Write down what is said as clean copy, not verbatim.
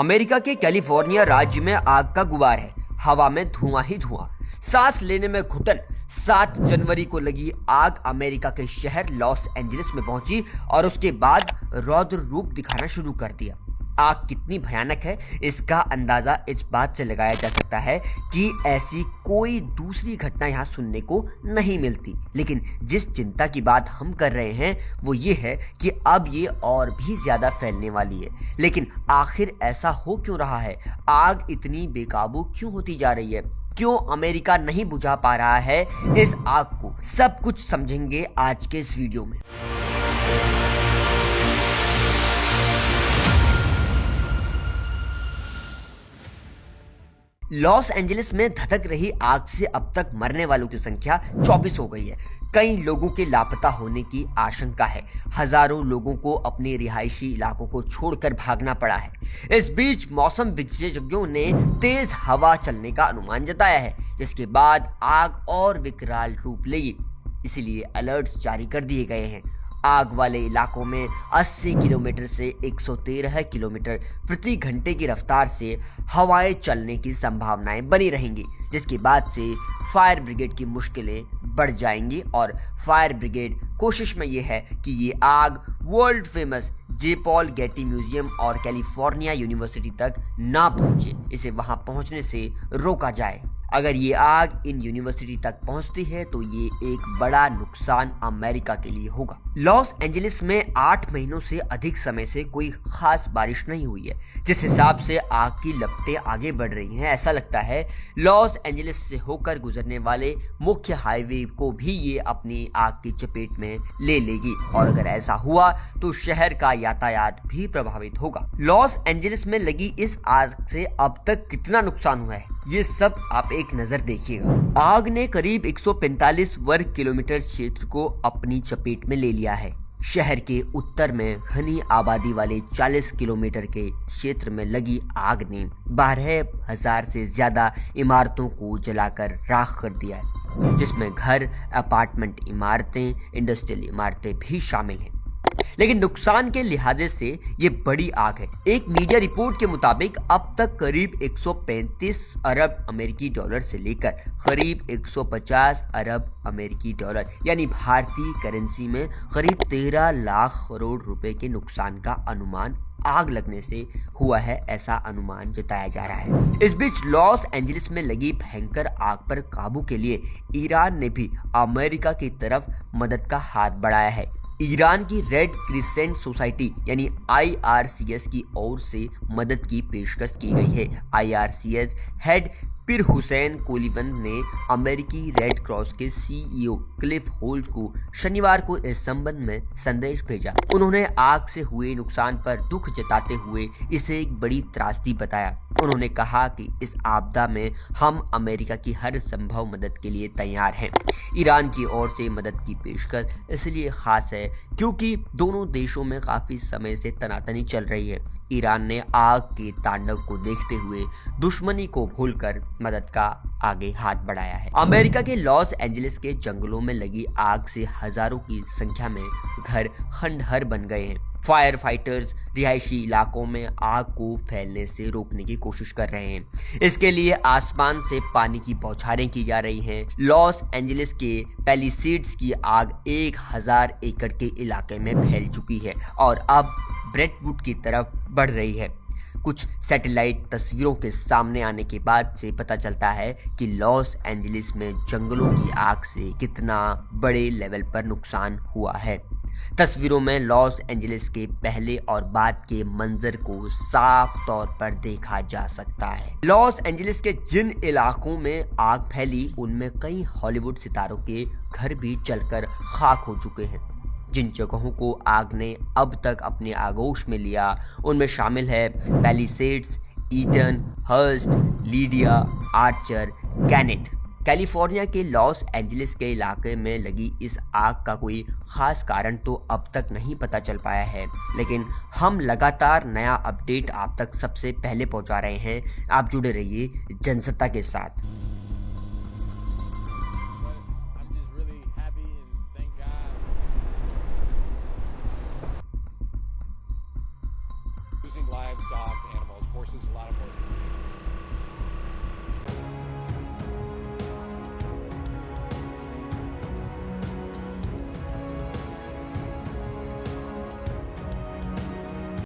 America के California राज्य में आग का गुबार है। हवा में धुआं ही धुआं, सांस लेने में घुटन। 7 जनवरी को लगी आग अमेरिका के शहर लॉस एंजलिस में पहुंची और उसके बाद रौद्र रूप दिखाना शुरू कर दिया। आग कितनी भयानक है इसका अंदाजा इस बात से लगाया जा सकता है कि ऐसी कोई दूसरी घटना यहाँ सुनने को नहीं मिलती। लेकिन जिस चिंता की बात हम कर रहे हैं वो ये है कि अब ये और भी ज्यादा फैलने वाली है। लेकिन आखिर ऐसा हो क्यों रहा है? आग इतनी बेकाबू क्यों होती जा रही है? क्यों अमेरिका नहीं बुझा पा रहा है इस आग को? सब कुछ समझेंगे आज के इस वीडियो में। लॉस एंजलिस में धधक रही आग से अब तक मरने वालों की संख्या 24 हो गई है। कई लोगों के लापता होने की आशंका है। हजारों लोगों को अपने रिहायशी इलाकों को छोड़कर भागना पड़ा है। इस बीच मौसम विशेषज्ञों ने तेज हवा चलने का अनुमान जताया है, जिसके बाद आग और विकराल रूप लेगी। इसीलिए अलर्ट्स जारी कर दिए गए हैं। आग वाले इलाकों में 80 किलोमीटर से 113 किलोमीटर प्रति घंटे की रफ्तार से हवाएं चलने की संभावनाएं बनी रहेंगी, जिसके बाद से फायर ब्रिगेड की मुश्किलें बढ़ जाएंगी। और फायर ब्रिगेड कोशिश में यह है कि ये आग वर्ल्ड फेमस जे पॉल गेटी म्यूजियम और कैलिफोर्निया यूनिवर्सिटी तक ना पहुंचे, इसे वहां पहुंचने से रोका जाए। अगर ये आग इन यूनिवर्सिटी तक पहुंचती है तो ये एक बड़ा नुकसान अमेरिका के लिए होगा। लॉस एंजलिस में 8 महीनों से अधिक समय से कोई खास बारिश नहीं हुई है। जिस हिसाब से आग की लपटें आगे बढ़ रही हैं, ऐसा लगता है लॉस एंजलिस से होकर गुजरने वाले मुख्य हाईवे को भी ये अपनी आग की चपेट में ले लेगी। और अगर ऐसा हुआ तो शहर का यातायात भी प्रभावित होगा। लॉस एंजलिस में लगी इस आग से अब तक कितना नुकसान हुआ है, ये सब आप एक नजर देखिएगा। आग ने करीब 145 वर्ग किलोमीटर क्षेत्र को अपनी चपेट में ले लिया है। शहर के उत्तर में घनी आबादी वाले 40 किलोमीटर के क्षेत्र में लगी आग ने 12,000 से ज्यादा इमारतों को जलाकर राख कर दिया है, जिसमें घर, अपार्टमेंट इमारतें, इंडस्ट्रियल इमारतें भी शामिल हैं। लेकिन नुकसान के लिहाजे से ये बड़ी आग है। एक मीडिया रिपोर्ट के मुताबिक अब तक करीब 135 अरब अमेरिकी डॉलर से लेकर करीब 150 अरब अमेरिकी डॉलर यानी भारतीय करेंसी में करीब 13 लाख करोड़ रुपए के नुकसान का अनुमान आग लगने से हुआ है, ऐसा अनुमान जताया जा रहा है। इस बीच लॉस एंजलिस में लगी भयंकर आग पर काबू के लिए ईरान ने भी अमेरिका की तरफ मदद का हाथ बढ़ाया है। ईरान की रेड क्रिसेंट सोसाइटी यानी IRCS की ओर से मदद की पेशकश की गई है। IRCS हेड पिर हुसैन कोलिवन ने अमेरिकी रेड क्रॉस के CEO क्लिफ होल्ट को शनिवार को इस संबंध में संदेश भेजा। उन्होंने आग से हुए नुकसान पर दुख जताते हुए इसे एक बड़ी त्रासदी बताया। उन्होंने कहा कि इस आपदा में हम अमेरिका की हर संभव मदद के लिए तैयार हैं। ईरान की ओर से मदद की पेशकश इसलिए खास है क्योंकि दोनों देशों में काफी समय से तनातनी चल रही है। ईरान ने आग के तांडव को देखते हुए दुश्मनी को भूलकर मदद का आगे हाथ बढ़ाया है। अमेरिका के लॉस एंजलिस के जंगलों में लगी आग से हजारों की संख्या में घर खंडहर बन गए हैं। फायर फाइटर्स रिहायशी इलाकों में आग को फैलने से रोकने की कोशिश कर रहे हैं। इसके लिए आसमान से पानी की बौछारें की जा रही हैं। लॉस एंजलिस के पैलिसेड्स की आग 1000 एकड़ के इलाके में फैल चुकी है और अब ब्रेडवुड की तरफ बढ़ रही है। कुछ सैटेलाइट तस्वीरों के सामने आने के बाद से पता चलता है कि लॉस एंजलिस में जंगलों की आग से कितना बड़े लेवल पर नुकसान हुआ है। तस्वीरों में लॉस एंजलिस के पहले और बाद के मंजर को साफ तौर पर देखा जा सकता है। लॉस एंजलिस के जिन इलाकों में आग फैली उनमें कई हॉलीवुड सितारों के घर भी जलकर खाक हो चुके हैं। जिन जगहों को आग ने अब तक अपने आगोश में लिया उनमें शामिल है Palisades, Eaton, Hurst, Lidia, Archer, Kenneth. California के लॉस एंजलिस के इलाके में लगी इस आग का कोई खास कारण तो अब तक नहीं पता चल पाया है, लेकिन हम लगातार नया अपडेट आप तक सबसे पहले पहुंचा रहे हैं। आप जुड़े रहिए जनसत्ता के साथ। Losing lives, dogs, animals, forcing course, there's a lot of